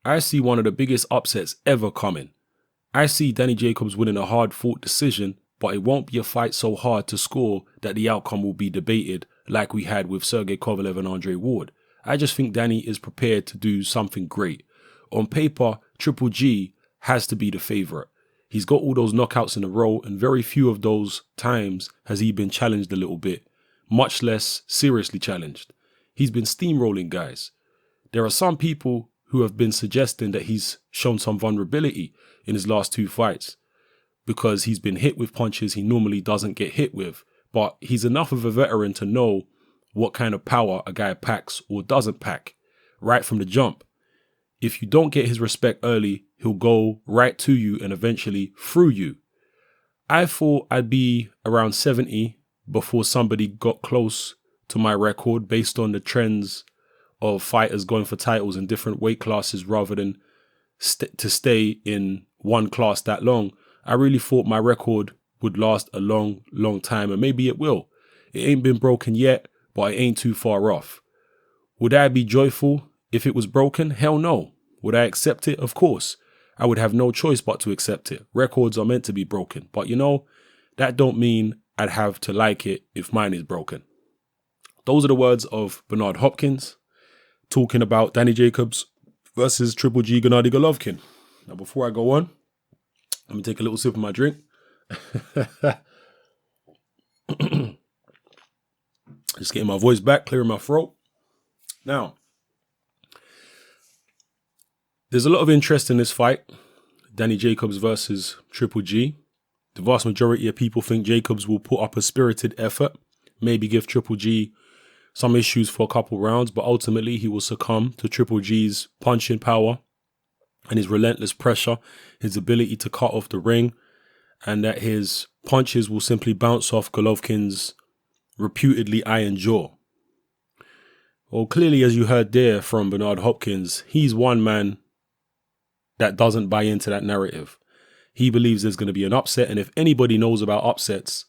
I see one of the biggest upsets ever coming. I see Danny Jacobs winning a hard-fought decision, but it won't be a fight so hard to score that the outcome will be debated like we had with Sergey Kovalev and Andre Ward. I just think Danny is prepared to do something great. On paper, Triple G has to be the favorite. He's got all those knockouts in a row, and very few of those times has he been challenged a little bit, much less seriously challenged. He's been steamrolling guys. There are some people who have been suggesting that he's shown some vulnerability in his last 2 fights because he's been hit with punches he normally doesn't get hit with, but he's enough of a veteran to know what kind of power a guy packs or doesn't pack right from the jump. If you don't get his respect early, he'll go right to you and eventually through you. I thought I'd be around 70 before somebody got close to my record based on the trends of fighters going for titles in different weight classes rather than to stay in one class that long. I really thought my record would last a long, long time, and maybe it will. It ain't been broken yet, but it ain't too far off. Would I be joyful if it was broken? Hell no. Would I accept it? Of course. I would have no choice but to accept it. Records are meant to be broken, but that don't mean I'd have to like it if mine is broken. Those are the words of Bernard Hopkins talking about Danny Jacobs versus Triple G Gennady Golovkin. Now, before I go on, let me take a little sip of my drink. Just getting my voice back, clearing my throat. Now, there's a lot of interest in this fight, Danny Jacobs versus Triple G. The vast majority of people think Jacobs will put up a spirited effort, maybe give Triple G some issues for a couple rounds, but ultimately he will succumb to Triple G's punching power and his relentless pressure, his ability to cut off the ring, and that his punches will simply bounce off Golovkin's reputedly iron jaw. Well, clearly, as you heard there from Bernard Hopkins, he's one man that doesn't buy into that narrative. He believes there's going to be an upset, and if anybody knows about upsets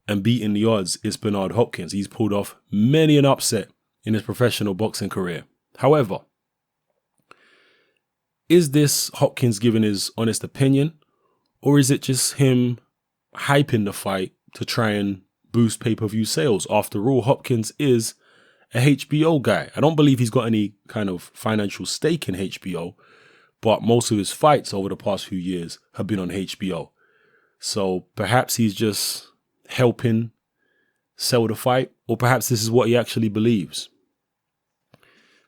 and beating the odds, it's Bernard Hopkins. He's pulled off many an upset in his professional boxing career. However, is this Hopkins giving his honest opinion, or is it just him hyping the fight to try and boost pay-per-view sales? After all, Hopkins is a HBO guy. I don't believe he's got any kind of financial stake in HBO, but most of his fights over the past few years have been on HBO. So perhaps he's just helping sell the fight, or perhaps this is what he actually believes.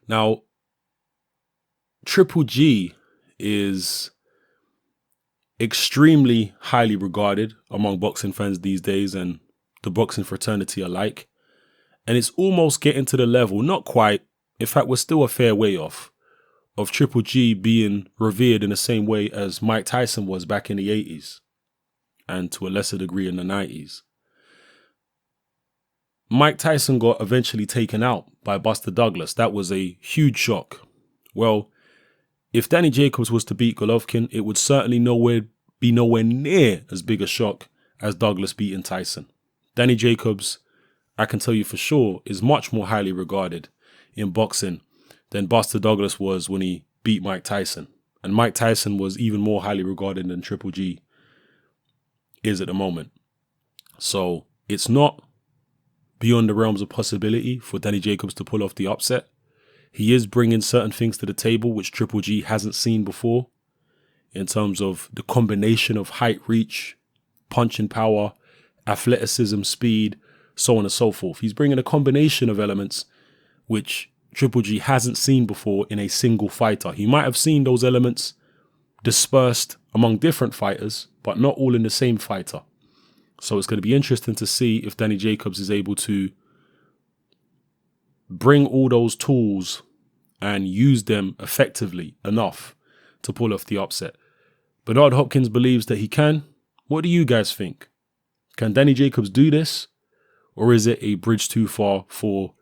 Now, Triple G is extremely highly regarded among boxing fans these days and the boxing fraternity alike. And it's almost getting to the level, not quite, in fact, we're still a fair way off, of Triple G being revered in the same way as Mike Tyson was back in the 80s and to a lesser degree in the 90s. Mike Tyson got eventually taken out by Buster Douglas. That was a huge shock. Well, if Danny Jacobs was to beat Golovkin, it would certainly be nowhere near as big a shock as Douglas beating Tyson. Danny Jacobs, I can tell you for sure, is much more highly regarded in boxing than Buster Douglas was when he beat Mike Tyson. And Mike Tyson was even more highly regarded than Triple G is at the moment. So it's not beyond the realms of possibility for Danny Jacobs to pull off the upset. He is bringing certain things to the table which Triple G hasn't seen before in terms of the combination of height, reach, punching power, athleticism, speed, so on and so forth. He's bringing a combination of elements which Triple G hasn't seen before in a single fighter. He might have seen those elements dispersed among different fighters, but not all in the same fighter. So it's going to be interesting to see if Danny Jacobs is able to bring all those tools and use them effectively enough to pull off the upset. Bernard Hopkins believes that he can. What do you guys think? Can Danny Jacobs do this? Or is it a bridge too far for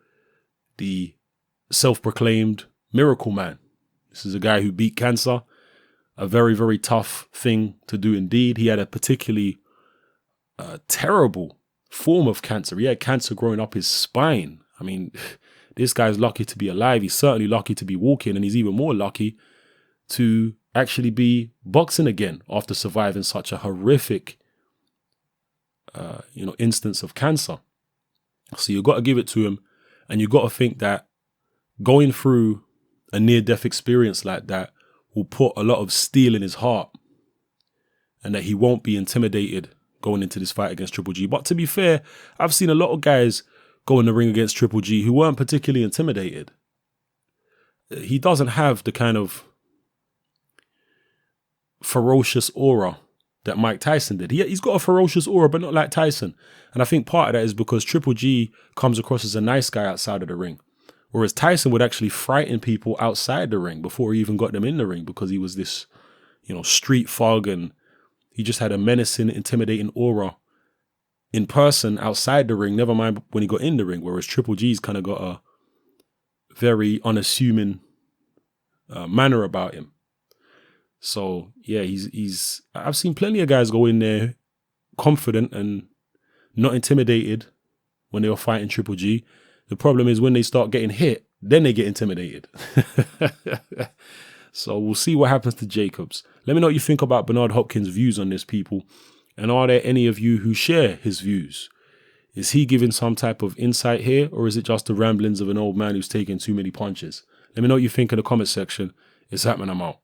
the self-proclaimed miracle man? This is a guy who beat cancer. A very, very tough thing to do indeed. He had a particularly terrible form of cancer. He had cancer growing up his spine. I mean, this guy's lucky to be alive. He's certainly lucky to be walking, and he's even more lucky to actually be boxing again after surviving such a horrific, instance of cancer. So you got to give it to him, and you got to think that going through a near-death experience like that will put a lot of steel in his heart, and that he won't be intimidated going into this fight against Triple G. But to be fair, I've seen a lot of guys go in the ring against Triple G who weren't particularly intimidated. He doesn't have the kind of ferocious aura that Mike Tyson did. He's got a ferocious aura, but not like Tyson. And I think part of that is because Triple G comes across as a nice guy outside of the ring, whereas Tyson would actually frighten people outside the ring before he even got them in the ring, because he was this, street thug, and he just had a menacing, intimidating aura in person outside the ring, never mind when he got in the ring, whereas Triple G's kind of got a very unassuming manner about him. So yeah, I've seen plenty of guys go in there confident and not intimidated when they were fighting Triple G. The problem is when they start getting hit, then they get intimidated. So we'll see what happens to Jacobs. Let me know what you think about Bernard Hopkins' views on this, people. And are there any of you who share his views? Is he giving some type of insight here, or is it just the ramblings of an old man who's taking too many punches? Let me know what you think in the comment section. It's happening. I'm out.